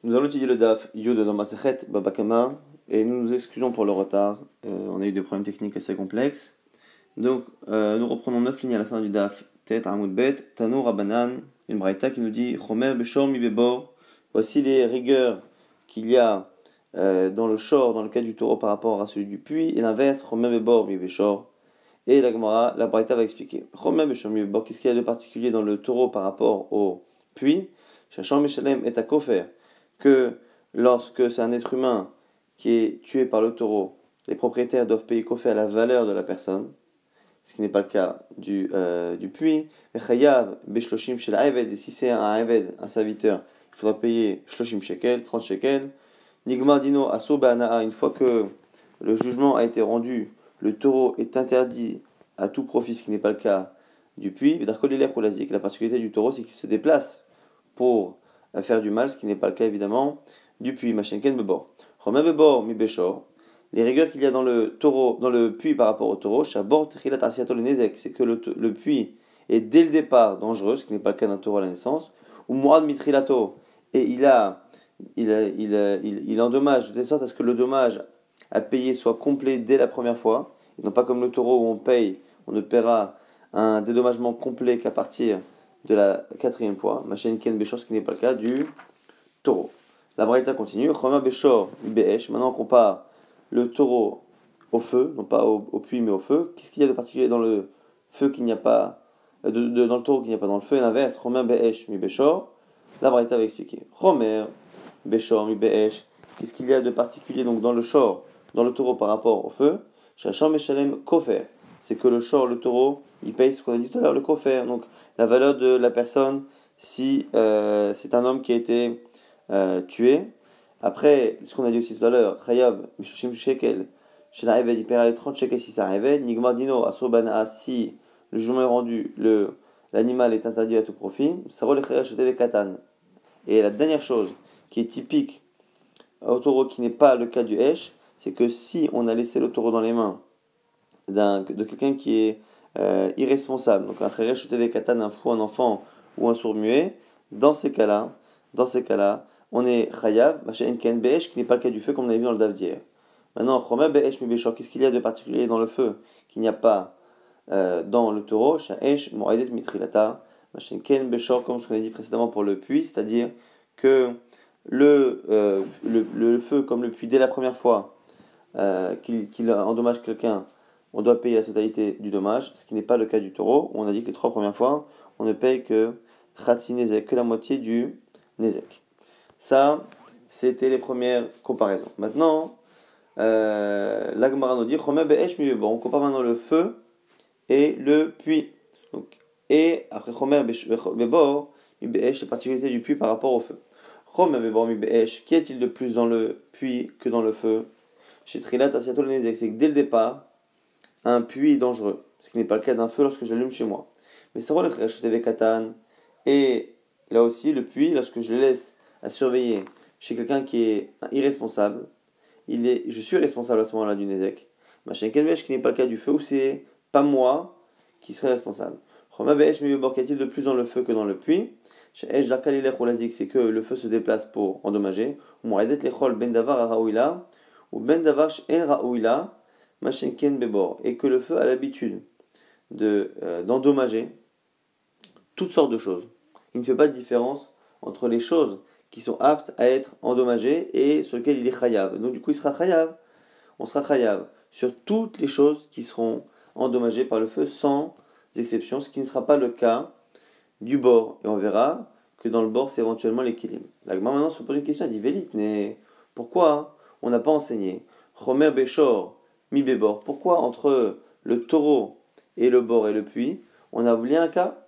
Nous allons étudier le DAF Yud dans Masechet Baba Kama et nous nous excusons pour le retard. On a eu des problèmes techniques assez complexes. Donc, nous reprenons 9 lignes à la fin du DAF Tet Amud Bet Tanu Rabanan, une braïta qui nous dit Chomer Beshor Mi Bebor. Voici les rigueurs qu'il y a dans le shor, dans le cas du taureau par rapport à celui du puits, et l'inverse Chomer Bebor Mi Beshor. Et la Gemara, la braïta va expliquer Chomer Beshor Mi Bebor. Qu'est-ce qu'il y a de particulier dans le taureau par rapport au puits? Shacham Meshalem et Kofer, que lorsque c'est un être humain qui est tué par le taureau, les propriétaires doivent payer Kofer à la valeur de la personne, ce qui n'est pas le cas du puits. Et Chayav Beshloshim chez l'Aeved, et si c'est un Aeved, un serviteur, il faudra payer Shloshim shekel, 30 shekels. Nigma Dino Aso Ba'anaa, une fois que le jugement a été rendu, le taureau est interdit à tout profit, ce qui n'est pas le cas du puits. La particularité du taureau, c'est qu'il se déplace pour faire du mal, ce qui n'est pas le cas évidemment du puits. Machenken bebor. Romain bebor mi beshor. Les rigueurs qu'il y a dans le taureau, dans le puits par rapport au taureau, shabor trilat asiato le nezek, c'est que le puits est dès le départ dangereux, ce qui n'est pas le cas d'un taureau à la naissance. Ou muad mitrilato, et il endommage de telle sorte à ce que le dommage à payer soit complet dès la première fois, et non pas comme le taureau où on paye, on ne paiera un dédommagement complet qu'à partir de la quatrième fois, Machen Ken Beshor, ce qui n'est pas le cas du taureau. La Braïta continue, Choma Beshor Be'esh, maintenant on compare le taureau au feu, non pas au puits mais au feu. Qu'est-ce qu'il y a de particulier dans le feu qu'il n'y a pas, dans le taureau qu'il n'y a pas dans le feu, et l'inverse, Choma Be'esh Mi Beshor. La Braïta va expliquer, Chomer Beshor Mi Be'esh, qu'est-ce qu'il y a de particulier donc dans le shor, dans le taureau par rapport au feu, Shacham Meshalem Kofer, c'est que le shor, le taureau, il paye ce qu'on a dit tout à l'heure, le kofer, donc la valeur de la personne si c'est un homme qui a été tué. Après, ce qu'on a dit aussi tout à l'heure, Chayav, Mishushim Shekel, Shena Eved, il paiera les 30 shekels si c'est un Eved, Nigmar Dino, Asobana, si le jugement est rendu, l'animal est interdit à tout profit, Saro le Chayav Shotev Katan. Et la dernière chose qui est typique au taureau qui n'est pas le cas du Hesh, c'est que si on a laissé le taureau dans les mains de quelqu'un qui est irresponsable, donc un cheresh ou katan, un fou, un enfant ou un sourd-muet, dans ces cas-là, on est chayav, machin ken be'esh, qui n'est pas le cas du feu comme on avait vu dans le daf d'hier. Maintenant, choma be'esh mi beshor, qu'est-ce qu'il y a de particulier dans le feu qu'il n'y a pas dans le taureau, sha'esh mo'edet mitrilata, machin ken beshor, comme ce qu'on a dit précédemment pour le puits, c'est-à-dire que le feu, comme le puits dès la première fois qu'il endommage quelqu'un, on doit payer la totalité du dommage, ce qui n'est pas le cas du taureau, où on a dit que les 3 premières fois, on ne paye que Khatsi Nezek, que la moitié du Nezek. Ça, c'était les premières comparaisons. Maintenant, l'Agmara nous dit on compare maintenant le feu et le puits. Donc, et après, Chomer Bebor, la particularité du puits par rapport au feu. Chomer Bebor, qu'y a-t-il de plus dans le puits que dans le feu? Chez Trilat Asiatol Nezek, c'est que dès le départ, un puits est dangereux, ce qui n'est pas le cas d'un feu lorsque j'allume chez moi. Mais ça le TV Katan, et là aussi, le puits, lorsque je le laisse à surveiller chez quelqu'un qui est irresponsable, je suis responsable à ce moment-là du Nezek. Machin Kenvesh, qui n'est pas le cas du feu, où c'est pas moi qui serai responsable. Choma Be'esh Mibebor, qu'y a-t-il de plus dans le feu que dans le puits? Chez Esh Jarkalilech Olazik, c'est que le feu se déplace pour endommager. Mouadet Lechol Ben Davar Araouila, ou Ben Davar En Raouila, Machenken Bebor, et que le feu a l'habitude d'endommager toutes sortes de choses. Il ne fait pas de différence entre les choses qui sont aptes à être endommagées et sur lesquelles il est chayav. Donc du coup, on sera chayav sur toutes les choses qui seront endommagées par le feu sans exception, ce qui ne sera pas le cas du bord. Et on verra que dans le bord, c'est éventuellement l'équilibre. L'agma maintenant se pose une question, elle dit Vélit, mais pourquoi on n'a pas enseigné Chomer Beshor Mi Bebor? Pourquoi entre le taureau et le bord et le puits, on a oublié un cas?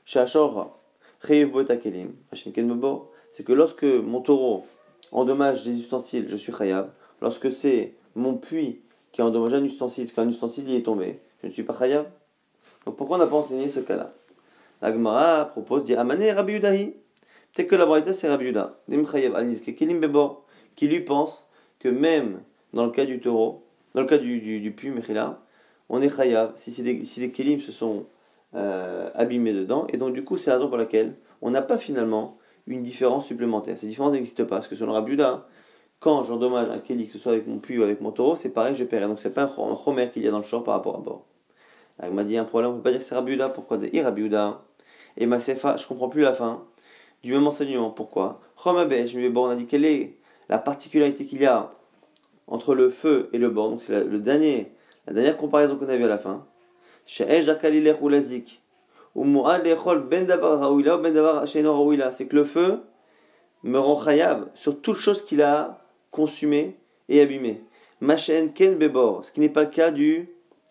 Shachor Chayev Boetakelim, Hashinken Bebor, c'est que lorsque mon taureau endommage des ustensiles, je suis chayav. Lorsque c'est mon puits qui a endommagé un ustensile, qu'un ustensile y est tombé, je ne suis pas chayav. Donc pourquoi on n'a pas enseigné ce cas-là? La Gemara propose dit Amane Rabbi Yudahi. Peut-être que la Braïta c'est Rabbi Yuda. Qui lui pense que même dans le cas du taureau, dans le cas du puits, Mechila, on est chayav si les kelim se sont abîmés dedans. Et donc du coup c'est la raison pour laquelle on n'a pas finalement une différence supplémentaire. Cette différence n'existe pas, parce que selon Rabbi Yehuda, quand j'endommage un kéli, que ce soit avec mon puits ou avec mon taureau, c'est pareil, je paierai. Donc c'est pas un chomer qu'il y a dans le short par rapport à bord. Il m'a dit un problème, on ne peut pas dire que c'est Rabbi Yehuda. Pourquoi de Rabbi Yehuda et Masefa, je comprends plus la fin du même enseignement. Pourquoi Chomabe, je me dis, bon, on a dit quelle est la particularité qu'il y a entre le feu et le bord. Donc c'est la dernière comparaison qu'on a vue à la fin. C'est que le feu me rend chayav sur toute chose qu'il a consumée et abîmée. Machen ken bebor, ce qui n'est pas le cas du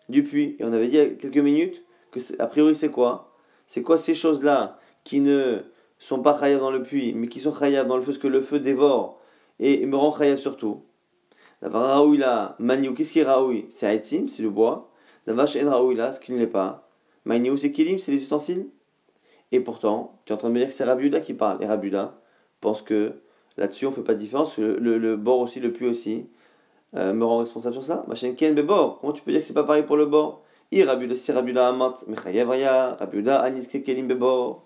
puits. Et on avait dit il y a quelques minutes que a priori c'est quoi? C'est quoi ces choses-là qui ne sont pas chayav dans le puits, mais qui sont chayav dans le feu, ce que le feu dévore et me rend chayav surtout. D'avoir raoui là, maniou, qu'est-ce qui est raoui? C'est haïtim, c'est le bois. D'avoir shen raoui là, ce qui ne l'est pas. Maniou, c'est kilim, c'est les ustensiles. Et pourtant, tu es en train de me dire que c'est Rabbi Yehuda qui parle. Et Rabbi Yehuda pense que là-dessus on ne fait pas de différence. Le bord aussi, le puits aussi, me rend responsable sur ça. Machin ken bebor. Comment tu peux dire que c'est pas pareil pour le bord? Rabbi Yehuda, c'est Rabbi Yehuda amat, mechayev raya, Rabbi Yehuda aniske kelim bebor.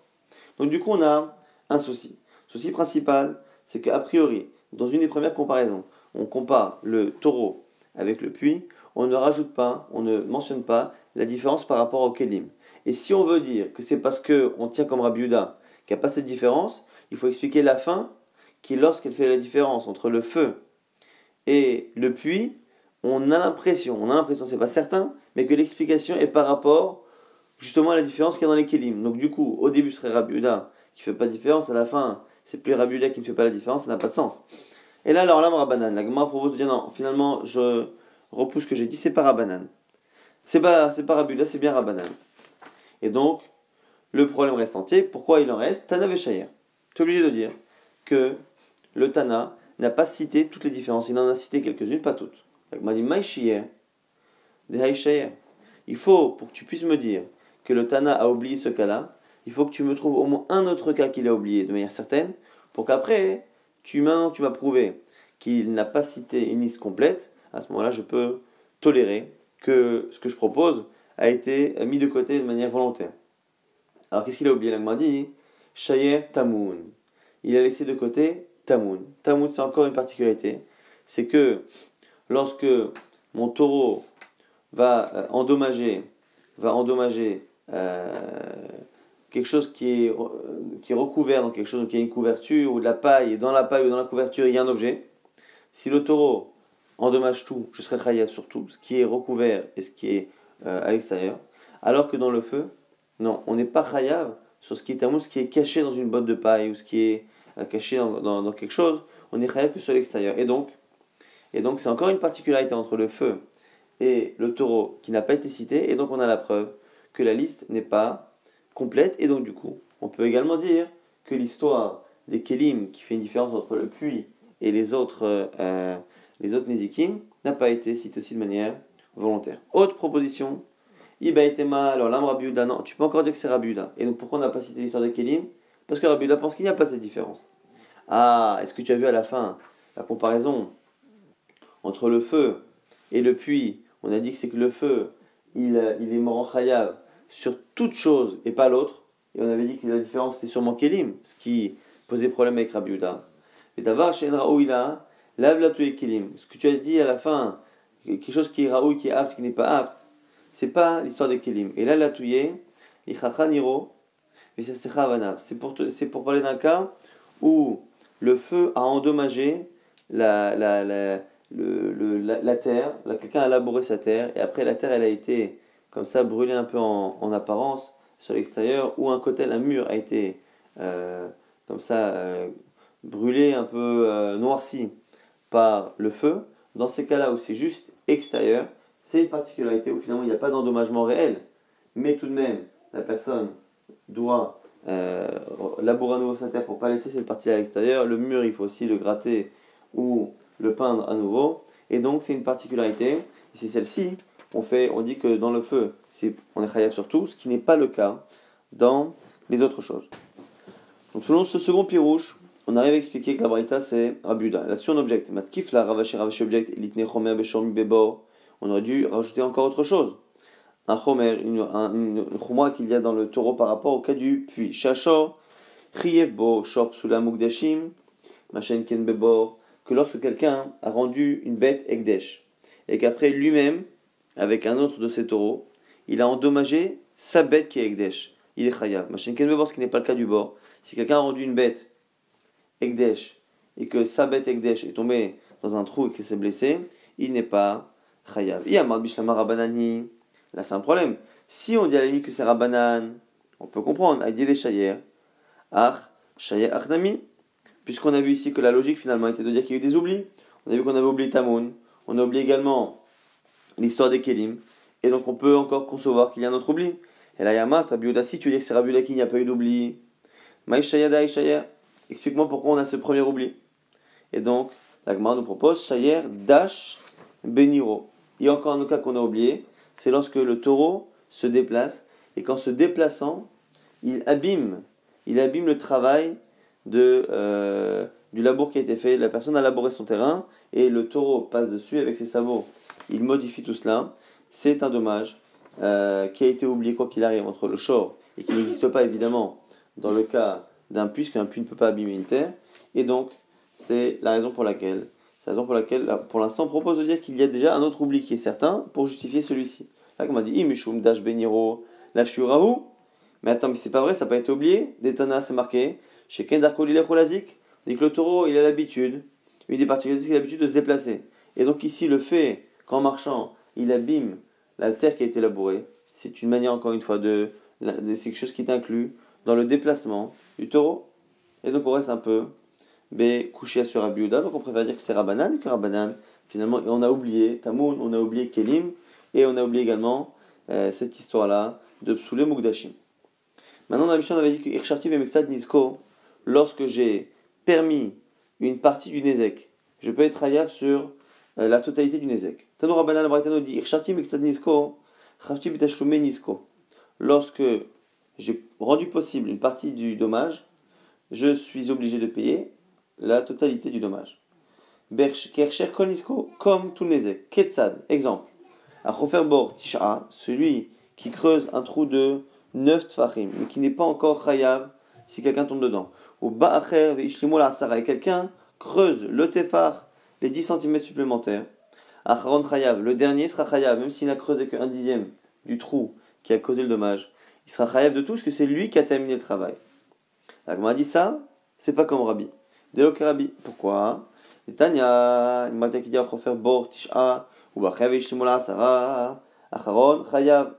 Donc du coup, on a un souci. Le souci principal, c'est qu'a priori, dans une des premières comparaisons, on compare le taureau avec le puits, on ne rajoute pas, on ne mentionne pas la différence par rapport au kelim. Et si on veut dire que c'est parce qu'on tient comme Rabbi Yehuda qu'il n'y a pas cette différence, il faut expliquer la fin, qui lorsqu'elle fait la différence entre le feu et le puits, on a l'impression, c'est pas certain, mais que l'explication est par rapport justement à la différence qu'il y a dans les kelim. Donc du coup, au début ce serait Rabbi Yehuda qui ne fait pas de différence, à la fin c'est plus Rabbi Yehuda qui ne fait pas la différence, ça n'a pas de sens. Et là, alors là, Rabbanan, la Gemara propose de dire non, finalement, je repousse ce que j'ai dit, c'est pas Rabbanan. C'est pas Rabbi Yehuda, c'est bien Rabbanan. Et donc, le problème reste entier. Pourquoi il en reste? Tana Veshayer. Tu es obligé de dire que le Tana n'a pas cité toutes les différences. Il en a cité quelques-unes, pas toutes. Il m'a dit Maïshiyer, des Haïshayer. Il faut, pour que tu puisses me dire que le Tana a oublié ce cas-là, il faut que tu me trouves au moins un autre cas qu'il a oublié de manière certaine, pour qu'après, tu m'as prouvé qu'il n'a pas cité une liste complète. À ce moment-là, je peux tolérer que ce que je propose a été mis de côté de manière volontaire. Alors qu'est-ce qu'il a oublié? Il m'a dit Shayer Tamoun. Il a laissé de côté Tamoun. Tamoun, c'est encore une particularité. C'est que lorsque mon taureau va endommager quelque chose qui est recouvert dans quelque chose, donc il y a une couverture ou de la paille, et dans la paille ou dans la couverture il y a un objet. Si le taureau endommage tout, je serai chayav sur tout, ce qui est recouvert et ce qui est à l'extérieur. Alors que dans le feu, non, on n'est pas chayav sur ce qui est tamoun, ce qui est caché dans une botte de paille ou ce qui est caché dans quelque chose, on est chayav que sur l'extérieur. Et donc c'est encore une particularité entre le feu et le taureau qui n'a pas été cité, et donc on a la preuve que la liste n'est pas complète, et donc du coup, on peut également dire que l'histoire des kelim, qui fait une différence entre le puits et les autres Nezikim, n'a pas été citée aussi de manière volontaire. Autre proposition, Iba etema, alors l'âme Rabbi Yehuda, non, tu peux encore dire que c'est Rabbi Yehuda. Et donc pourquoi on n'a pas cité l'histoire des kelim? Parce que Rabbi Yehuda pense qu'il n'y a pas cette différence. Ah, est-ce que tu as vu à la fin la comparaison entre le feu et le puits? On a dit que c'est que le feu, il est mort en chayav sur toute chose et pas l'autre. Et on avait dit que la différence c'était sûrement kelim, ce qui posait problème avec Rabbi Yehuda. Et d'avoir chez Raoula, lave la touye kelim. Ce que tu as dit à la fin, quelque chose qui est raoui, qui est apte, qui n'est pas apte, c'est pas l'histoire des kelim. Et là, la touye, l'ichacha niro, c'est pour parler d'un cas où le feu a endommagé la terre, quelqu'un a labouré sa terre, et après la terre elle a été comme ça brûlée un peu en apparence sur l'extérieur, ou un côté, un mur a été comme ça brûlé, un peu noirci par le feu. Dans ces cas-là où c'est juste extérieur, c'est une particularité où finalement il n'y a pas d'endommagement réel, mais tout de même la personne doit labourer à nouveau sa terre pour ne pas laisser cette partie à l'extérieur. Le mur, il faut aussi le gratter ou le peindre à nouveau, et donc c'est une particularité. Et c'est celle-ci, on dit que dans le feu, on est chayav sur tout, ce qui n'est pas le cas dans les autres choses. Donc selon ce second pirouche, on arrive à expliquer que la braïta c'est Rabbi Yehuda. Là-dessus on objecte. Matkif la ravaché objecte litne chomer beshom bebor. On aurait dû rajouter encore autre chose. Un chomer, une chouma qu'il y a dans le taureau par rapport au cas du puits. Shachor Chiev bo shop sula mukdashim, machin ken bebor, que lorsque quelqu'un a rendu une bête ekdesh, et qu'après lui-même, avec un autre de ses taureaux, il a endommagé sa bête qui est ekdesh, il est chayav. Machin ken bebor, ce qui n'est pas le cas du bord. Si quelqu'un a rendu une bête ekdesh, et que sa bête ekdesh est tombée dans un trou et qu'elle s'est blessée, il n'est pas chayav. Là c'est un problème. Si on dit à la limite que c'est Rabbanan, on peut comprendre. Aïdé des shayer, ach, shayer achnami. Puisqu'on a vu ici que la logique finalement était de dire qu'il y a eu des oublis. On a vu qu'on avait oublié Tamoun. On a oublié également l'histoire des Kélim. Et donc on peut encore concevoir qu'il y a un autre oubli. Et là, Yama, Rabbi Yehuda, si tu veux dire que c'est Rabbi Yehuda qui n'y a pas eu d'oubli, Maï shayada shayer. Explique-moi pourquoi on a ce premier oubli. Et donc, la Gemara nous propose shayer dash beniro. Il y a encore un autre cas qu'on a oublié, c'est lorsque le taureau se déplace et qu'en se déplaçant, il abîme le travail du labour qui a été fait. La personne a labouré son terrain et le taureau passe dessus avec ses sabots. Il modifie tout cela. C'est un dommage qui a été oublié quoi qu'il arrive entre le shor et qui n'existe pas évidemment dans le cas d'un puits, puisqu'un puits ne peut pas abîmer une terre. Et donc, c'est la raison pour laquelle, pour l'instant, on propose de dire qu'il y a déjà un autre oubli qui est certain pour justifier celui-ci. Là, comme on a dit, Imishum dash beniro lafshurahu. Mais attends, mais c'est pas vrai, ça n'a pas été oublié. Detana, c'est marqué. Chez Kendarko Lilecholazik, on dit que le taureau, il a l'habitude, une des particularités, c'est qu'il a l'habitude de se déplacer. Et donc, ici, le fait qu'en marchant, il abîme la terre qui a été labourée, c'est une manière, encore une fois, c'est quelque chose qui est inclus dans le déplacement du taureau. Et donc, on reste un peu couché sur Rabbi Yehuda, donc on préfère dire que c'est Rabbanan, et que Rabbanan, finalement, et on a oublié Tamoun, on a oublié Kelim, et on a oublié également cette histoire-là de Psoulé Mukdashim. Maintenant, dans la Mishnah, on avait dit que Ircharti Bemexad Nisko, lorsque j'ai permis une partie du Nezek, je peux être hayab sur la totalité du Nezek. Tano Rabbanan, Abrakano dit Ircharti Bemexad Nisko, Chafti Bitashlume Nisko. Lorsque j'ai rendu possible une partie du dommage, je suis obligé de payer la totalité du dommage. Kercher Kol Nisko, comme tout le Nezek. Ketzad, exemple. Achofer Bor Tisha, celui qui creuse un trou de 9 tfachim, mais qui n'est pas encore chayav si quelqu'un tombe dedans. Ou Ba'acher Veishlimol Asara, et quelqu'un creuse le tefar, les 10 cm supplémentaires. Acharon chayav, le dernier sera chayav, même s'il n'a creusé qu'un dixième du trou qui a causé le dommage. Il sera chayav de tout, parce que c'est lui qui a terminé le travail. La Gemara dit ça, c'est pas comme Rabbi. Delo que Rabbi. Pourquoi? Tanya, il m'a dit qu'il y a Achofer Bor Tisha, ou Ba'acher Veishlimol Asara, Acharon chayav.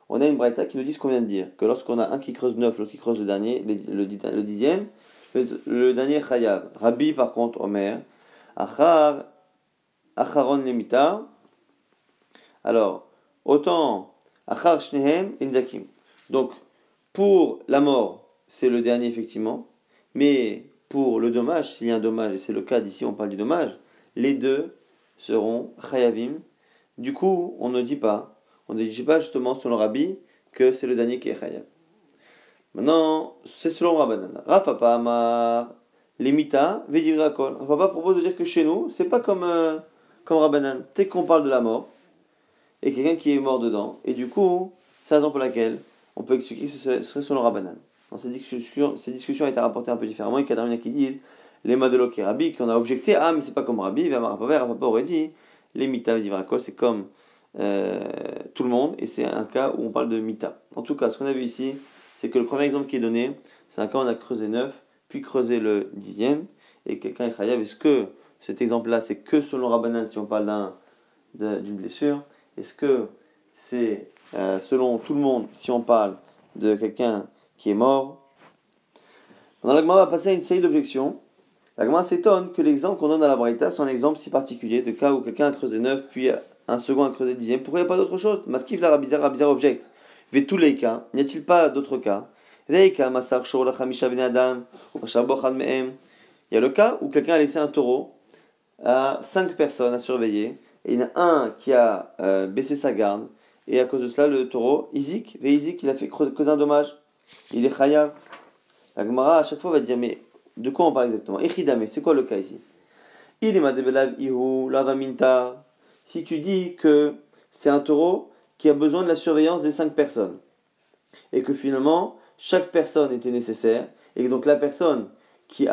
On a une braïta qui nous dit ce qu'on vient de dire, que lorsqu'on a un qui creuse 9, l'autre qui creuse le dernier, le dixième, le dernier chayav. Rabbi par contre, Omer, acharon lemita. Alors, autant achar shnehem enzakim. Donc, pour la mort, c'est le dernier effectivement, mais pour le dommage, s'il y a un dommage, et c'est le cas d'ici, on parle du dommage, les deux seront chayavim. Du coup, on ne dit pas justement selon Rabbi que c'est le dernier qui est chayav. Maintenant, c'est selon Rabbanan. Rav Papa Amar, Limita, Vedivra Kol. Rav Papa propose de dire que chez nous, c'est pas comme Rabbanan. Dès qu'on parle de la mort, et quelqu'un qui est mort dedans, et du coup, c'est la raison pour laquelle on peut expliquer que ce serait selon Rabbanan. Dans ces discussions ont été rapportées un peu différemment, et qu'il y a qui disent les Madelok et Rabbi, qu'on a objecté, ah, mais c'est pas comme Rabbi, Rav Papa aurait dit, Limita, Vedivra Kol, c'est comme tout le monde, et c'est un cas où on parle de mita. En tout cas, ce qu'on a vu ici, c'est que le premier exemple qui est donné, c'est un cas où on a creusé 9, puis creusé le dixième, et quelqu'un est chayav. Est-ce que cet exemple-là, c'est que selon Rabbanan, si on parle d'une blessure? Est-ce que c'est selon tout le monde, si on parle de quelqu'un qui est mort? Dans la Gemara, on va passer à une série d'objections. La Gemara s'étonne que l'exemple qu'on donne à la Braïta soit un exemple si particulier, de cas où quelqu'un a creusé 9, puis un second a creusé le dixième. Pourquoi il n'y a pas d'autre chose? Maskif la Rabizar objecte. Ve tous les cas, n'y a-t-il pas d'autres cas? Veika masar shor la chamisha ben adam ou pashar bochad mehem. Il y a le cas où quelqu'un a laissé un taureau à 5 personnes à surveiller, et il y en a un qui a baissé sa garde, et à cause de cela, le taureau, Izik, il a fait causer un dommage. Il est chayav. La Gemara à chaque fois va dire, mais de quoi on parle exactement? Echidame, c'est quoi le cas ici? Il est madebelav ihu lavaminta. Si tu dis que c'est un taureau qui a besoin de la surveillance des 5 personnes, et que finalement, chaque personne était nécessaire, et donc la personne qui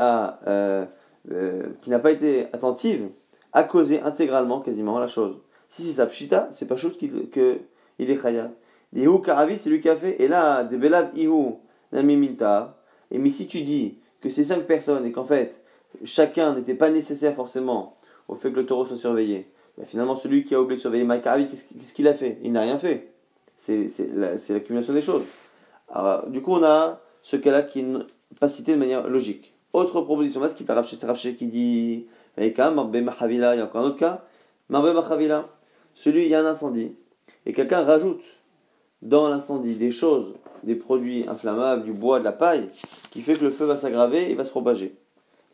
qui n'a pas été attentive a causé intégralement quasiment la chose. Si c'est sa pshita, c'est pas chose qu'il est chayav. Ihu karavi, c'est lui qui a fait. Et là, des belav ihu nami minta. Et mais si tu dis que c'est 5 personnes et qu'en fait chacun n'était pas nécessaire forcément au fait que le taureau soit surveillé, ben finalement celui qui a oublié de surveiller Mike Karavi, qu'est-ce qu'il a fait? Il n'a rien fait. C'est l'accumulation des choses. Alors, du coup, on a ce cas-là qui n'est pas cité de manière logique. Autre proposition, qui plaît Rafshé qui dit Marbe Mahavila, il y a encore un autre cas. Marbe Mahavila, celui, il y a un incendie, et quelqu'un rajoute dans l'incendie des choses, des produits inflammables, du bois, de la paille, qui fait que le feu va s'aggraver et va se propager.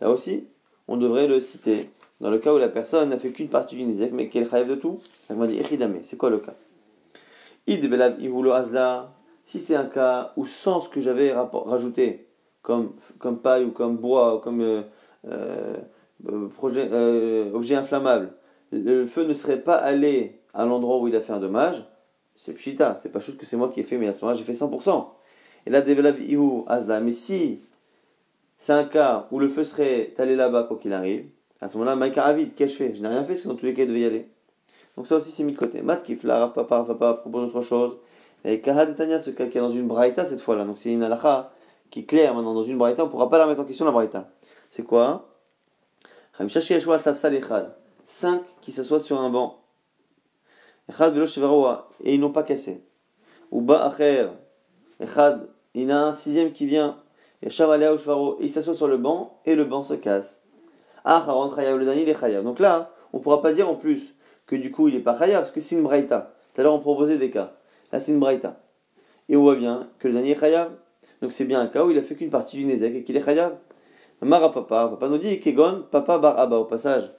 Là aussi, on devrait le citer dans le cas où la personne n'a fait qu'une partie du nizek, mais qu'elle rêve de tout. C'est quoi le cas? Si c'est un cas où sans ce que j'avais rajouté, comme paille ou comme bois, ou comme objet inflammable, le feu ne serait pas allé à l'endroit où il a fait un dommage, c'est pshita, c'est pas juste que c'est moi qui ai fait, mais à ce moment-là j'ai fait 100%. Et là, mais si c'est un cas où le feu serait allé là-bas quoi qu'il arrive, à ce moment-là, Maïka Avid, qu'ai-je fait? Je n'ai rien fait, parce que dans tous les cas il devait y aller. Donc ça aussi c'est mis de côté. Matkif, là, Rav Papa propose autre chose. Et Kahad Etania, ce cas qui est dans une braïta cette fois-là, donc c'est une halakha qui est claire maintenant dans une braïta, on ne pourra pas la remettre en question la braïta. C'est quoi? 5 qui s'assoient sur un banc. Et ils n'ont pas cassé. Ou ba acher. Echad, il y en a un sixième qui vient. Et il s'assoit sur le banc et le banc se casse. Ah, le dernier il est chayav. Donc là, on ne pourra pas dire en plus que du coup il n'est pas chayav parce que c'est une braïta. Tout à l'heure on proposait des cas. Là c'est une braïta. Et on voit bien que le dernier est chayav. Donc c'est bien un cas où il a fait qu'une partie du nezek et qu'il est chayav. Mara papa nous dit Kegon, papa bar abba au passage.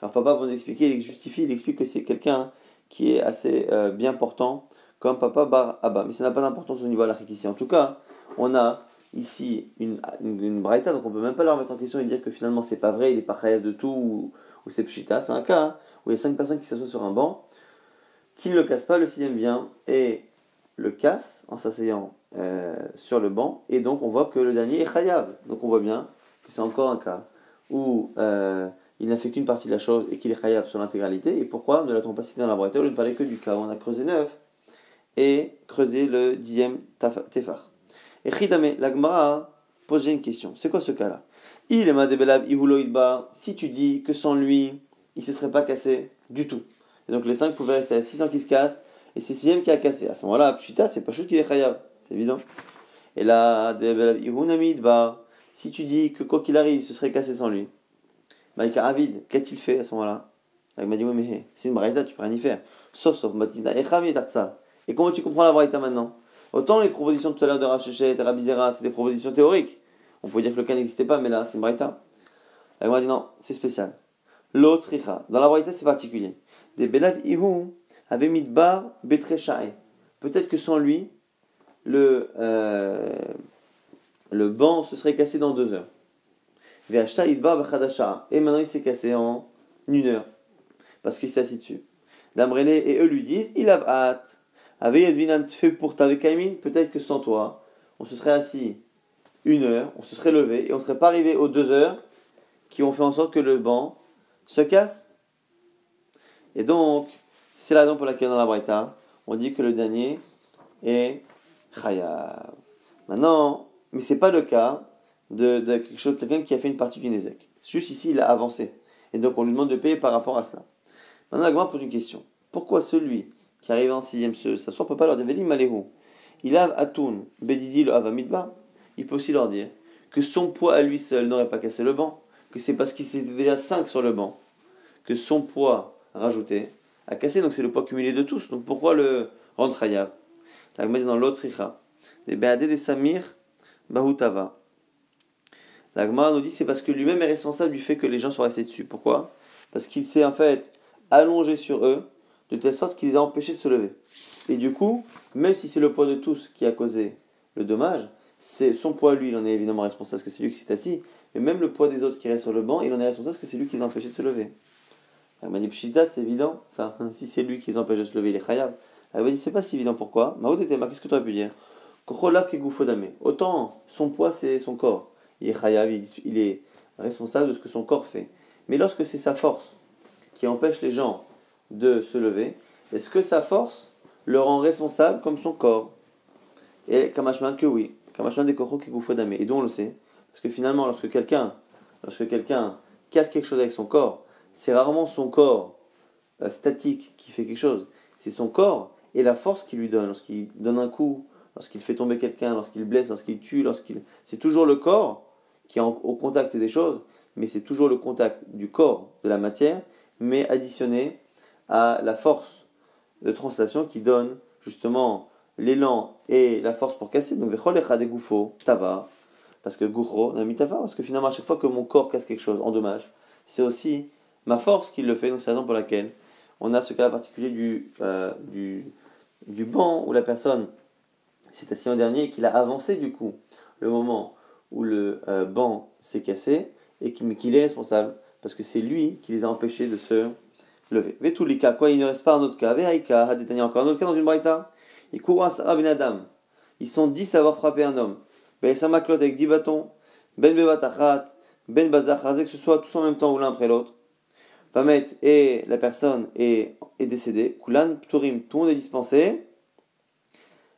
Alors papa, pour nous expliquer, il justifie, il explique que c'est quelqu'un qui est assez bien portant, comme papa bar abba. Mais ça n'a pas d'importance au niveau de la ici. En tout cas, on a ici une braïta, donc on peut même pas la remettre en question et dire que finalement c'est pas vrai, il est pas chayav de tout, ou c'est pshita. C'est un cas où il y a 5 personnes qui s'assoient sur un banc, qui ne le cassent pas, le sixième vient et le casse en s'asseyant sur le banc, et donc on voit que le dernier est chayav. Donc on voit bien que c'est encore un cas où il n'a fait qu'une partie de la chose et qu'il est chayav sur l'intégralité. Et pourquoi ne l'a-t-on pas cité dans la braïta au lieu de parler que du cas où on a creusé 9 et creusé le 10e tefar? Et Chidame, la Gemara pose une question. C'est quoi ce cas-là? Il est madebelav ihuloidba. Si tu dis que sans lui, il ne se serait pas cassé du tout. Et donc les 5 pouvaient rester à 600 qui se cassent, et c'est le 6e qui a cassé. À ce moment-là, pshita, c'est pas juste qu'il est chayav. C'est évident. Et là, debelav ihunamidba. Si tu dis que quoi qu'il arrive, ce serait cassé sans lui, Maïka Avid, qu'a-t-il fait à ce moment-là? Il m'a dit, oui, mais c'est une braïta, tu peux rien y faire. Sauf, Matina, et comment tu comprends la braïta maintenant? Autant les propositions tout à l'heure de Rav Shechet et Rabbi Zera, c'est des propositions théoriques. On peut dire que le cas n'existait pas, mais là, c'est une braïta. Elle m'a dit, non, c'est spécial. L'autre richa, dans la braïta, c'est particulier. Des belav ihu avait mis de bar betrechae. Peut-être que sans lui, le banc se serait cassé dans 2 heures. Et maintenant il s'est cassé en 1 heure. Parce qu'il s'est assis dessus. Damrele et eux lui disent il a hâte. Peut-être que sans toi, on se serait assis 1 heure, on se serait levé et on ne serait pas arrivé aux 2 heures qui ont fait en sorte que le banc se casse. Et donc, c'est la raison pour laquelle dans la Braïta, on dit que le dernier est chayav. Maintenant, mais c'est pas le cas de quelque chose, quelqu'un qui a fait une partie du Nézek. Juste ici, il a avancé. Et donc, on lui demande de payer par rapport à cela. Maintenant, la Gemara pose une question. Pourquoi celui qui arrive en 6e s'assoit ne peut pas leur dire Veli Maléhu? Il a Atoun, Bedidi le Avamidba. Il peut aussi leur dire que son poids à lui seul n'aurait pas cassé le banc. Que c'est parce qu'il s'était déjà 5 sur le banc que son poids rajouté a cassé. Donc, c'est le poids cumulé de tous. Donc, pourquoi le rendre chayav? La Gemara dit dans l'autre richa des Beadé des Samir Bahutava. La Gemara nous dit c'est parce que lui-même est responsable du fait que les gens soient restés dessus. Pourquoi? Parce qu'il s'est en fait allongé sur eux de telle sorte qu'il les a empêchés de se lever. Et du coup, même si c'est le poids de tous qui a causé le dommage, c'est son poids lui, il en est évidemment responsable parce que c'est lui qui s'est assis, mais même le poids des autres qui restent sur le banc, il en est responsable parce que c'est lui qui les a empêchés de se lever. La Gemara dit pshita, c'est évident ça. Si c'est lui qui les empêche de se lever, il est chayav. La Gemara dit c'est pas si évident, pourquoi? Maoud et Tema, qu'est-ce que tu aurais pu dire? Autant son poids c'est son corps. il est chayav, il est responsable de ce que son corps fait. Mais lorsque c'est sa force qui empêche les gens de se lever, est-ce que sa force le rend responsable comme son corps? Et Kamashman que oui. Kamashman des Koro qui Goufodame. Et d'où on le sait? Parce que finalement, lorsque quelqu'un casse quelque chose avec son corps, c'est rarement son corps statique qui fait quelque chose. C'est son corps et la force qu'il lui donne. Lorsqu'il donne un coup, lorsqu'il fait tomber quelqu'un, lorsqu'il blesse, lorsqu'il tue, c'est toujours le corps qui est au contact des choses, mais c'est toujours le contact du corps, de la matière, mais additionné à la force de translation qui donne justement l'élan et la force pour casser. Donc, vechol echad gufo, tava, parce que gufo, n'a mis tava, parce que finalement, à chaque fois que mon corps casse quelque chose, endommage, c'est aussi ma force qui le fait. Donc, c'est la raison pour laquelle on a ce cas particulier du banc où la personne s'est assise en dernier et qu'il a avancé du coup le moment où le banc s'est cassé et qu'il est responsable parce que c'est lui qui les a empêchés de se lever. Mais tous les cas, quoi, il ne reste pas un autre cas. Vehaïka, Hadetania, encore un autre cas dans une braïta. Et Koura Sarah Ben Adam. Ils sont 10 à avoir frappé un homme. Ben Samaklot avec 10 bâtons. Ben Bebatachat. Ben Bazachazek, que ce soit tous en même temps ou l'un après l'autre. Pamet et la personne est décédée. Kulan Pturim, tout le monde est dispensé.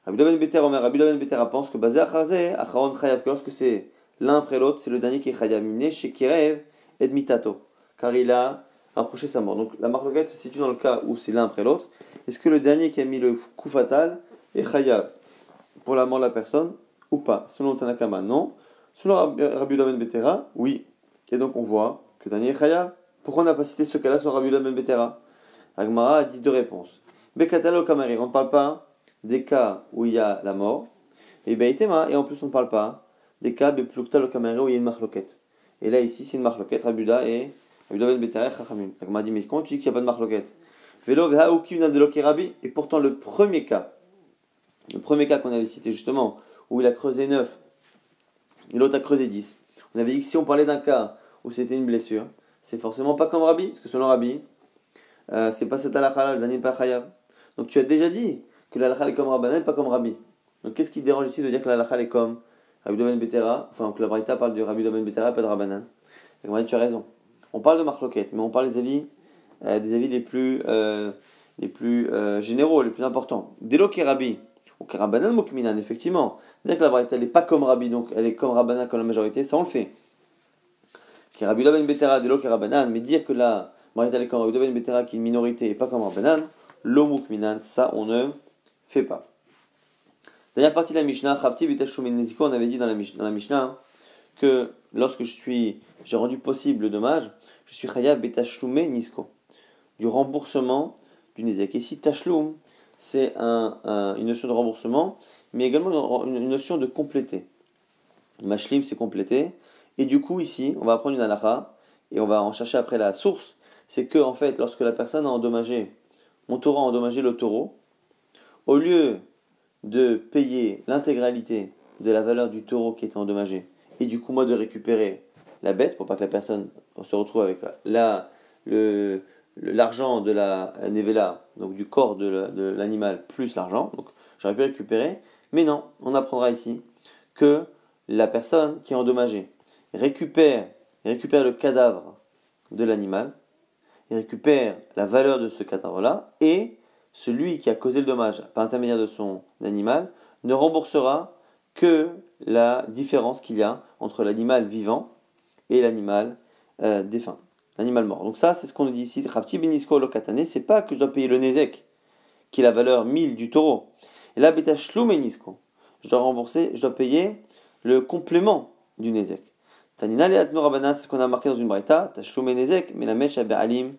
Rabbi Ben Beter Omer, Rabbi Ben Beter pense que Bazachazek, Acharon Chayav, que lorsque c'est l'un après l'autre, c'est le dernier qui est Chayav. Mimne, chez Kirev, Edmitato. Car il a approché sa mort. Donc la marloquette se situe dans le cas où c'est l'un après l'autre. Est-ce que le dernier qui a mis le coup fatal est Chayav pour la mort de la personne ou pas? Selon Tanakama, non. Selon Rabbi Ben Betera, oui. Et donc on voit que le dernier est Chayav. Pourquoi on n'a pas cité ce cas-là sur Rabbi Ben Betera? Agmara a dit deux réponses. Bekatalo Kamari, on ne parle pas des cas où il y a la mort. Et Beitema, et en plus on ne parle pas des cas Beplukta Kamari où il y a une marloquette. Et là ici c'est une marloquette, Rabuda et Rabbi Ben Betera Chachamim. Agmara dit mais comment tu dis qu'il n'y a pas de marloquette? Velo Vehaoukim Nadeloki Rabbi. Et pourtant le premier cas qu'on avait cité justement, où il a creusé 9 et l'autre a creusé 10, on avait dit que si on parlait d'un cas où c'était une blessure, c'est forcément pas comme Rabbi, parce que selon Rabbi, c'est pas cette halakha, le dernier pas chayav. Donc tu as déjà dit que la halakha est comme Rabbanan, pas comme Rabbi. Donc qu'est-ce qui te dérange ici de dire que la halakha est comme Rabbi Ben Betera, enfin que la Braïta parle de Rabbi Ben Betera, pas de Rabbanan? Et tu as raison. On parle de marloquette, mais on parle des avis les plus généraux, les plus importants. Delo qui est Rabbi, ou qui est Rabbanan Mokminan, effectivement. Dire que la Braïta n'est pas comme Rabbi, donc elle est comme Rabbanan comme la majorité, ça on le fait. Qui est Rabbi Ben Betera, Delo qui est Rabbanan, mais dire que la Braïta est comme Rabbi Ben Betera qui est une minorité et pas comme Rabbanan, lo Mokminan, ça on ne fait pas. Dernière partie de la Mishnah, Chavti Vitashoumin Neziko, on avait dit dans la Mishnah que lorsque j'ai rendu possible le dommage, je suis chayav betashloumé nisko, du remboursement du nezek. Et ici, tashloum, c'est une notion de remboursement, mais également une notion de compléter. Mashlim, c'est compléter. Et du coup, ici, on va apprendre une halakha, et on va en chercher après la source. C'est que, en fait, lorsque la personne a endommagé, mon taureau a endommagé le taureau, au lieu de payer l'intégralité de la valeur du taureau qui était endommagé, et du coup moi de récupérer la bête pour pas que la personne se retrouve avec l'argent de la nevela, donc du corps de l'animal plus l'argent, donc j'aurais pu récupérer, mais non, on apprendra ici que la personne qui est endommagée récupère le cadavre de l'animal, il récupère la valeur de ce cadavre-là, et celui qui a causé le dommage par l'intermédiaire de son animal ne remboursera que la différence qu'il y a entre l'animal vivant et l'animal défunt, l'animal mort. Donc ça, c'est ce qu'on nous dit ici. Rafti benisko lokatane, c'est pas que je dois payer le nezek, qui est la valeur 1000 du taureau. Et là, betashloum enisko, je dois payer le complément du nezek. Tanina leatno rabanan, c'est ce qu'on a marqué dans une braïta, tashloum nezek, mais la mèche alim,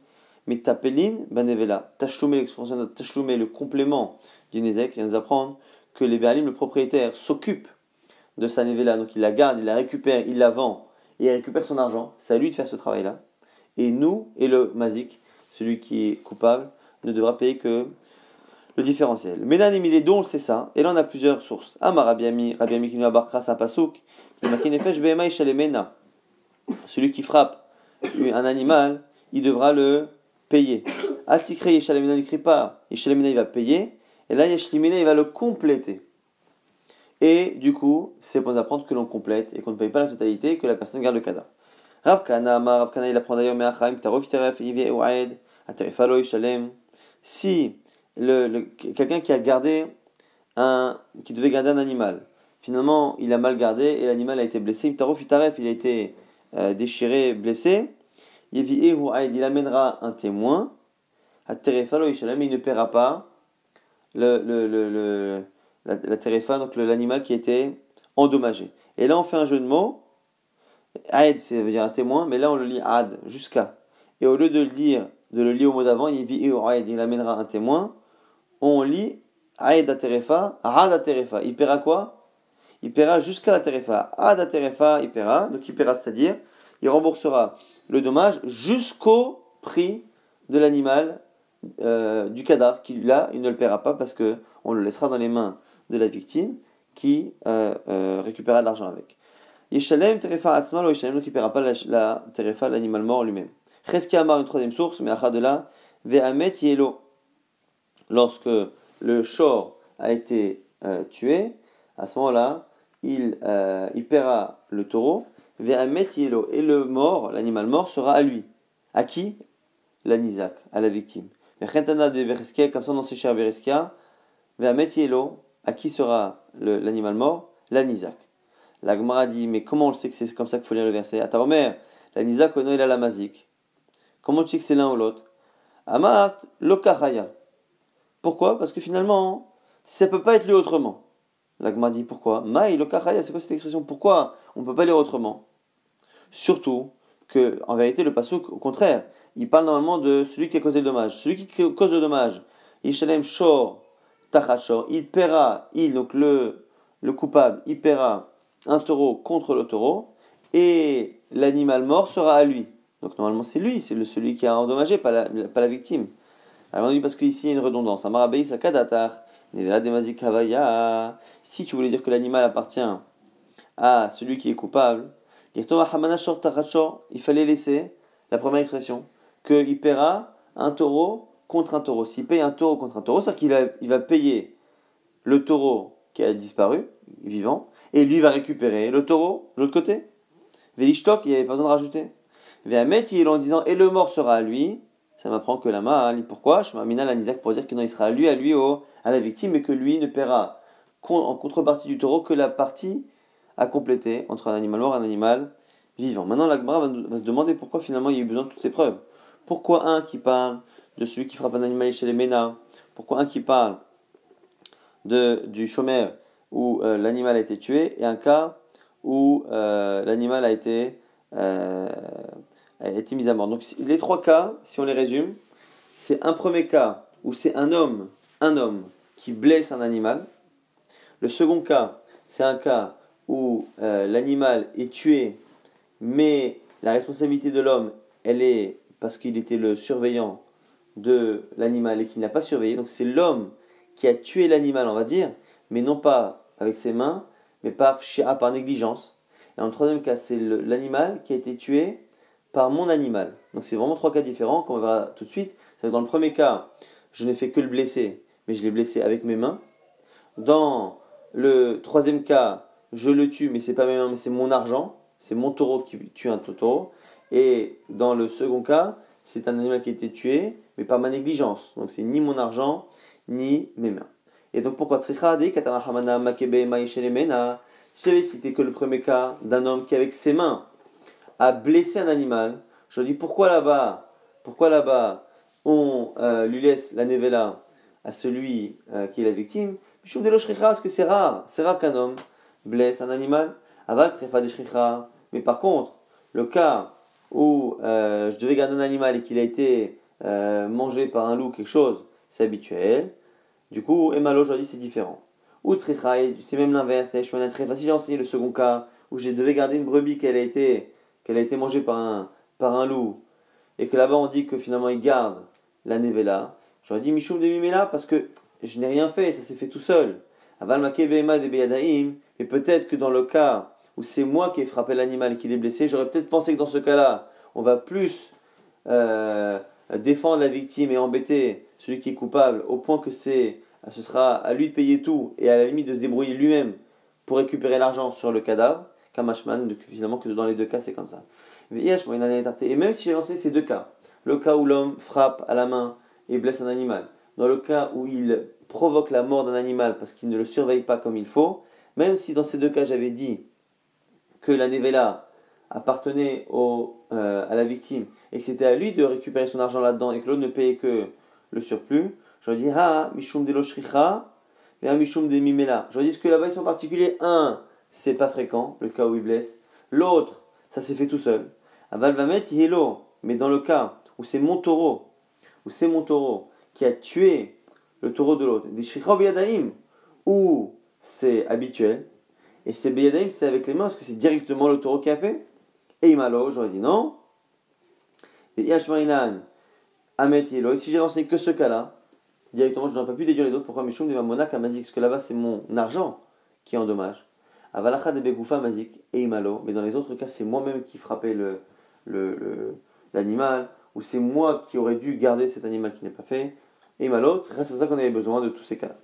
mais tapelin banevela. Tashloum, l'expression de tashloum, le complément du nezek, il va nous apprendre que les Béalim, le propriétaire, s'occupe de sa nevela, donc il la garde, il la récupère, il la vend, et il récupère son argent, c'est à lui de faire ce travail-là. Et nous, et le mazik, celui qui est coupable, ne devra payer que le différentiel. Menan et Milédon, c'est ça, et là on a plusieurs sources. Amar Rabiami qui nous abarquera sa pasouk, qui m'a kinefesh behema ishalemena. Celui qui frappe un animal, il devra le payer. Atikre Yeshalemena ne crie pas, Yeshalemena il va payer, et là Yeshlimena il va le compléter. Et du coup, c'est pour nous apprendre que l'on complète et qu'on ne paye pas la totalité et que la personne garde le cadavre. Rav Kana, Rav Kana, il apprend d'ailleurs, Me'achaim, Tarov, Teref, Ive, Ouaed, Aterefalo, Ishalem. Si quelqu'un qui a gardé qui devait garder un animal, finalement, il a mal gardé et l'animal a été blessé, Tarov, Taref, il a été déchiré, blessé, Yevi, Ouaed, il amènera un témoin, Aterefalo, Ishalem, il ne paiera pas la terefa, donc l'animal qui a été endommagé. Et là, on fait un jeu de mots. Aed, ça veut dire un témoin, mais là on le lit ad, jusqu'à. Et au lieu de le lire au mot d'avant, il amènera un témoin, on lit Aed a terefa, ad a terefa. Il paiera quoi? Il paiera jusqu'à la terefa. Ad a terefa, il paiera, donc il paiera, c'est-à-dire, il remboursera le dommage jusqu'au prix de l'animal, du cadavre, qui là, il ne le paiera pas parce que on le laissera dans les mains de la victime qui récupérera de l'argent avec. Yeshalem terefa atzma lo yeshalem, donc il ne paiera pas la terefa, l'animal mort lui-même. Cheski Amar, une troisième source, mais acha de là, ve'amet yelo. Lorsque le shor a été tué, à ce moment-là, il paiera le taureau, ve'amet yelo, et le mort, l'animal mort, sera à lui. À qui? L'anizak, à la victime. Vechentana de Bereskia, comme ça dans ses chers Bereskia, ve'amet yelo, à qui sera l'animal mort? L'anizak. La Gemara dit, mais comment on le sait que c'est comme ça qu'il faut lire le verset? Ataomer, la Nizak ono il a la mazik. Comment tu sais que c'est l'un ou l'autre? Amart, lokachaya. Pourquoi? Parce que finalement, ça ne peut pas être lu autrement. La Gemara dit, pourquoi? Maï, lokachaya, c'est quoi cette expression? Pourquoi on ne peut pas lire autrement? Surtout que, en vérité, le pasuk, au contraire, il parle normalement de celui qui a causé le dommage. Celui qui cause le dommage, Yishalem shor, tachashor, il paiera, donc le coupable, il paiera un taureau contre le taureau, et l'animal mort sera à lui. Donc normalement c'est lui, c'est celui qui a endommagé, pas la victime. Alors on dit parce qu'ici il y a une redondance. Si tu voulais dire que l'animal appartient à celui qui est coupable, il fallait laisser la première expression, qu'il paiera un taureau contre un taureau. S'il paye un taureau contre un taureau, c'est-à-dire qu'il va payer le taureau qui a disparu, vivant, et lui va récupérer le taureau de l'autre côté. Velishtok, il n'y avait pas besoin de rajouter. Vehamet, il est en disant, et le mort sera à lui. Ça m'apprend que la main, pourquoi? Je m'amina la Nizak pour dire que non, il sera à lui, à la victime, et que lui ne paiera en contrepartie du taureau que la partie à compléter entre un animal mort et un animal vivant. Maintenant, la Gemara va se demander pourquoi finalement il y a eu besoin de toutes ces preuves. Pourquoi un qui parle de celui qui frappe un animal chez les Ménas? Pourquoi un qui parle du chômeur où l'animal a été tué et un cas où l'animal a été mis à mort. Donc les trois cas, si on les résume, c'est un premier cas où c'est un homme qui blesse un animal. Le second cas, c'est un cas où l'animal est tué, mais la responsabilité de l'homme, elle est parce qu'il était le surveillant de l'animal et qu'il n'a pas surveillé. Donc c'est l'homme qui a tué l'animal, on va dire, mais non pas avec ses mains, mais par négligence. Et en troisième cas, c'est l'animal qui a été tué par mon animal. Donc c'est vraiment trois cas différents, qu'on va voir tout de suite. Dans le premier cas, je n'ai fait que le blesser, mais je l'ai blessé avec mes mains. Dans le troisième cas, je le tue, mais c'est pas mes mains, mais c'est mon argent. C'est mon taureau qui tue un taureau. Et dans le second cas, c'est un animal qui a été tué, mais par ma négligence. Donc c'est ni mon argent, ni mes mains. Et donc pourquoi si j'avais cité que le premier cas d'un homme qui avec ses mains a blessé un animal, je dis pourquoi là-bas on lui laisse la nevela à celui qui est la victime? Parce que c'est rare qu'un homme blesse un animal. Mais par contre, le cas où je devais garder un animal et qu'il a été mangé par un loup, quelque chose, c'est habituel. Du coup, Emalo, aujourd'hui, c'est différent. Ou c'est même l'inverse. Si j'ai enseigné le second cas où je devais garder une brebis qu'elle a été mangée par un loup, et que là-bas on dit que finalement il garde la nevela, j'aurais dit Mishum de Mimela parce que je n'ai rien fait, ça s'est fait tout seul. Aval Make Behema de Beyadaim, et peut-être que dans le cas où c'est moi qui ai frappé l'animal et qui l'ai blessé, j'aurais peut-être pensé que dans ce cas-là, on va plus défendre la victime et embêter celui qui est coupable au point que ce sera à lui de payer tout et à la limite de se débrouiller lui-même pour récupérer l'argent sur le cadavre, Kamashman, finalement que dans les deux cas c'est comme ça. Et même si j'ai lancé ces deux cas, le cas où l'homme frappe à la main et blesse un animal, dans le cas où il provoque la mort d'un animal parce qu'il ne le surveille pas comme il faut, même si dans ces deux cas j'avais dit que la nevela appartenait à la victime et que c'était à lui de récupérer son argent là-dedans et que l'autre ne payait que le surplus, j'aurais dit mishum de loshricha, mais mishum de mimela. J'aurais dit ce que là-bas ils sont particuliers. Un, c'est pas fréquent, le cas où il blesse. L'autre, ça s'est fait tout seul. Aval va mettre yelo, mais dans le cas où c'est mon taureau, qui a tué le taureau de l'autre, des shricha biyadaim, où c'est habituel, et c'est biyadaim, c'est avec les mains, est-ce que c'est directement le taureau qui a fait? Et imalo, j'aurais dit non. Et yashmarinan, amet yelo, et si j'ai renseigné que ce cas-là, directement, je n'aurais pas pu déduire les autres. Pourquoi Mishum de Mamonak à Mazik? Parce que là-bas, c'est mon argent qui est en dommage. Avalacha de Begoufa Mazik et Imalo. Mais dans les autres cas, c'est moi-même qui frappais l'animal, ou c'est moi qui aurais dû garder cet animal qui n'est pas fait. Et Imalo, c'est pour ça qu'on avait besoin de tous ces cas-là.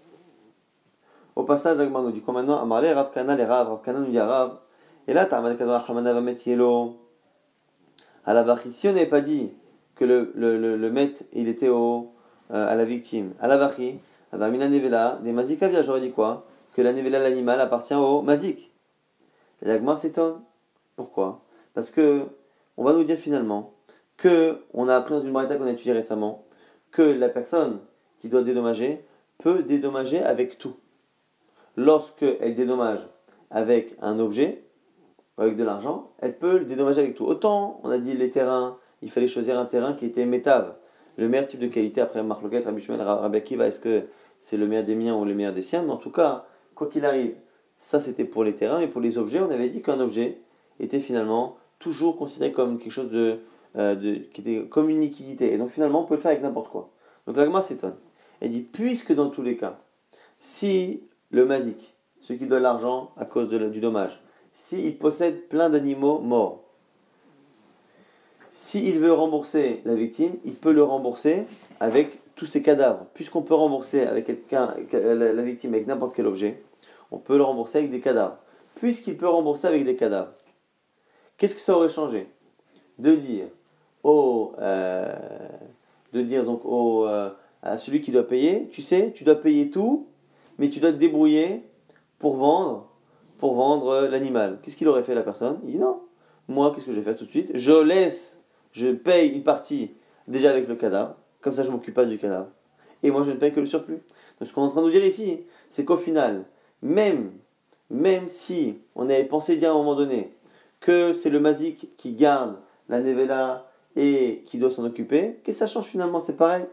Au passage, l'Agmar nous dit quoi maintenant? Amarle, Rav Kana, les Rav Kana nous dit à Rav. Et là, Ta'amal Kadra Hamana va mettre Yelo. À la Bachi, si on n'avait pas dit que le maître, il était à la victime, à la Bachi, Avamina Nevela, des Mazik Avia, j'aurais dit quoi? Que la Nevela, l'animal, appartient au Mazik. Et l'Agmar s'étonne. Pourquoi? Parce que, on va nous dire finalement, que, on a appris dans une braïta qu'on a étudiée récemment, que la personne qui doit dédommager peut dédommager avec tout. Lorsqu'elle dédommage avec un objet, avec de l'argent, elle peut le dédommager avec tout. Autant, on a dit les terrains, il fallait choisir un terrain qui était métave, le meilleur type de qualité. Après Marloquet, Rabbi Shmuel, Rabbi Akiva, est-ce que c'est le meilleur des miens ou le meilleur des siens? Mais en tout cas, quoi qu'il arrive, ça c'était pour les terrains, mais pour les objets, on avait dit qu'un objet était finalement toujours considéré comme quelque chose qui était comme une liquidité. Et donc finalement, on peut le faire avec n'importe quoi. Donc l'Agma s'étonne. Elle dit, puisque dans tous les cas, si le mazik, celui qui donne l'argent à cause du dommage, s'il possède plein d'animaux morts, s'il veut rembourser la victime, il peut le rembourser avec tous ses cadavres. Puisqu'on peut rembourser avec la victime avec n'importe quel objet, on peut le rembourser avec des cadavres. Puisqu'il peut rembourser avec des cadavres, qu'est-ce que ça aurait changé? De dire à celui qui doit payer, tu sais, tu dois payer tout, mais tu dois te débrouiller pour vendre l'animal. Qu'est-ce qu'il aurait fait la personne? Il dit non. Moi, qu'est-ce que je vais faire tout de suite? Je paye une partie déjà avec le cadavre, comme ça je ne m'occupe pas du cadavre. Et moi je ne paye que le surplus. Donc ce qu'on est en train de nous dire ici, c'est qu'au final, même si on avait pensé dire à un moment donné que c'est le mazik qui garde la nevela et qui doit s'en occuper, qu'est-ce que ça change finalement? C'est pareil.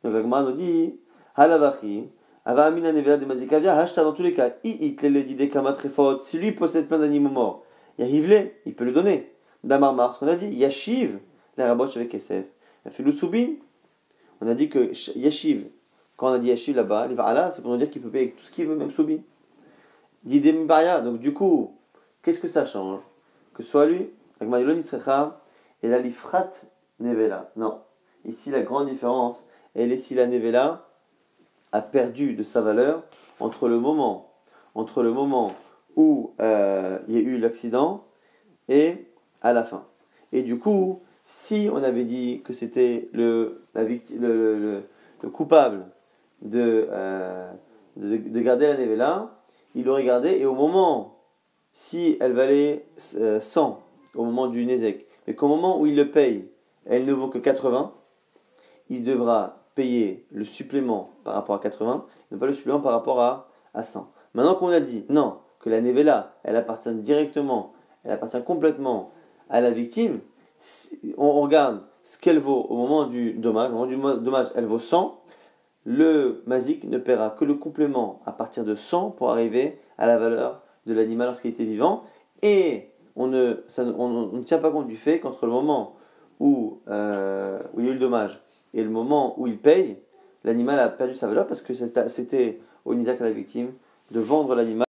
Donc Agmara nous dit, halavachi, ava amina nevela de mazik avia, hashta dans tous les cas, si lui possède plein d'animaux morts, yahivle, il peut le donner. Damarmar, ce qu'on a dit, Yashiv, la raboche avec SF. Il a fait le soubin. On a dit que Yashiv, quand on a dit Yashiv là-bas, c'est pour nous dire qu'il peut payer avec tout ce qu'il veut, même soubin. Didem Baria, donc du coup, qu'est-ce que ça change? Que ce soit lui, Agmadilon Isrecha, et la Lifrat Nevela. Non. Ici, la grande différence, elle est si la Nevela a perdu de sa valeur entre le moment où il y a eu l'accident et à la fin. Et du coup, si on avait dit que c'était le coupable de garder la nevela, il aurait gardé, et au moment, si elle valait 100, au moment du Nézek, mais qu'au moment où il le paye, elle ne vaut que 80, il devra payer le supplément par rapport à 80, et non pas le supplément par rapport à 100. Maintenant qu'on a dit, non, que la nevela, elle appartient complètement à la victime, on regarde ce qu'elle vaut au moment du dommage. Au moment du dommage, elle vaut 100. Le mazik ne paiera que le complément à partir de 100 pour arriver à la valeur de l'animal lorsqu'il était vivant. Et on ne tient pas compte du fait qu'entre le moment où il y a eu le dommage et le moment où il paye, l'animal a perdu sa valeur parce que c'était au nizak à la victime de vendre l'animal.